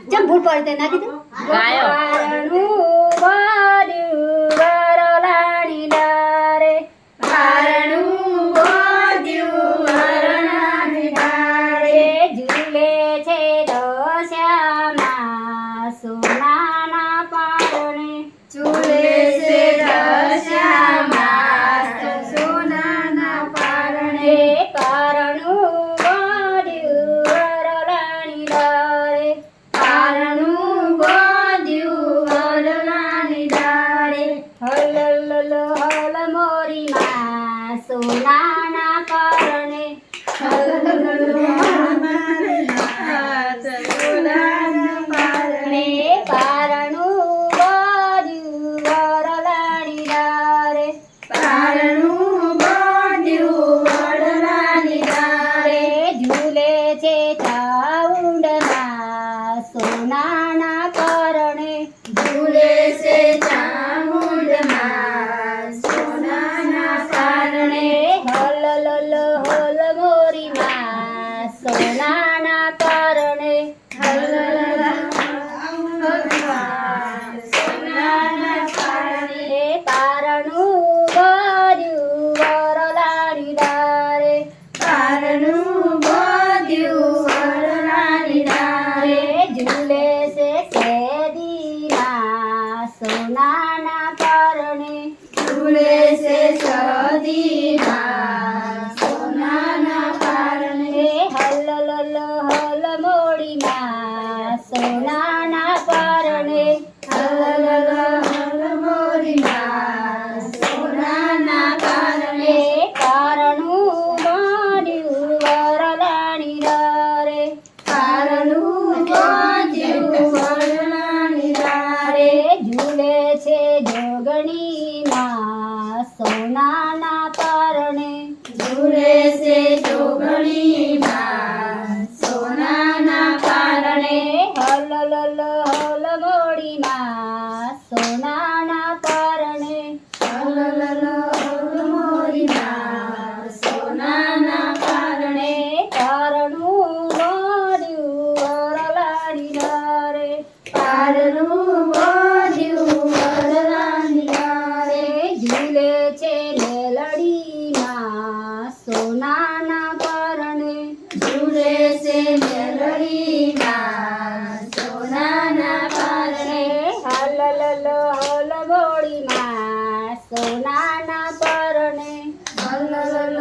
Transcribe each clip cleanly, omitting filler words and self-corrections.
ચમ ભૂલ પડતે ના કીધું કારણું વાડ્યું વરલાણી ડારે કારણું વાડ્યું વરલાણી ડારે ઝૂલે છે દશામાં સોનાના પારણે ઝૂલે છે દશામાં સોનાના પારણે કારણું વાડ્યું વરલાણી ડારે કારણું વાડ્યું વરલાણી ડારે હલલ હલ મોરી માં સોનાના કારણે કારણું વાડ્યું વરલાણી ડારે કારણું વાડ્યું વરલાણી ડારે ઝૂલે છે ચાઉંડમાં સોનાના કારણે ઝૂલે છે ચામુંડમાં સોનાના કારણે હલલ હલ મોરી માં સોનાના કારણે સોનાના કારણે કારણું વાડ્યું વરલાણી ડારે કારણું વાડ્યું વરલાણી ડારે ઝૂલે છે કેદીના સોનાના કારણે ઝૂલે છે સદીના સોનાના કારણે હલલ હલ મોડી માં સોનાના કારણે હલલ હલ મોડી માં સોનાના કારણે કારણું વાડ્યું વરલાણી ડારે કારણું વાડ્યું વરલાણી ડારે ઝૂલે છે જોગણીમાં સોનાના કારણે ઝૂલે છે જોગણીમાં સોનાના કારણે હલલ હલ મોડી માં સોનાના કારણે હલલ હલ મોડી માં સોનાના કારણે કારણું વાડ્યું વરલાણી ડારે કારણું વાડ્યું વરલાણી ડારે ઝૂલે છે મેલડીમાં સોનાના કારણે ઝૂલે છે મેલડીમાં સોનાના કારણે હલલ હલ મોડી માં સોનાના કારણે હલલ હલ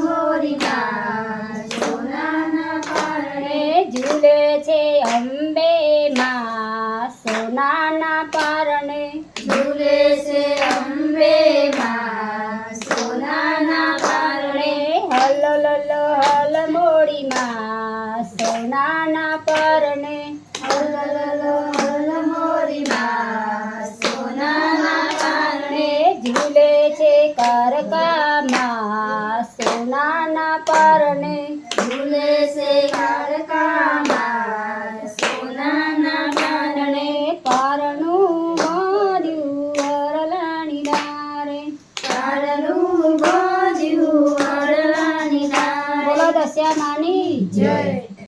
મોડી માં સોનાના કારણે ઝૂલે છે અંબે માં સોનાના કારણે ઝૂલે છે અંબે માં સોનાના કારણે હલલ હલ મોડી માં સોનાના કારણે હલલ હલ મોડી માં સોનાના કારણે ઝૂલે છે કારકામાં સોનાના કારણે ઝૂલે છે કારકામાં સોનાના કારણે કારણું વાડ્યું વરલાણી ડારે કારણું વાડ્યું વરલાણી ડારે બોલો દશ્યામાની જય.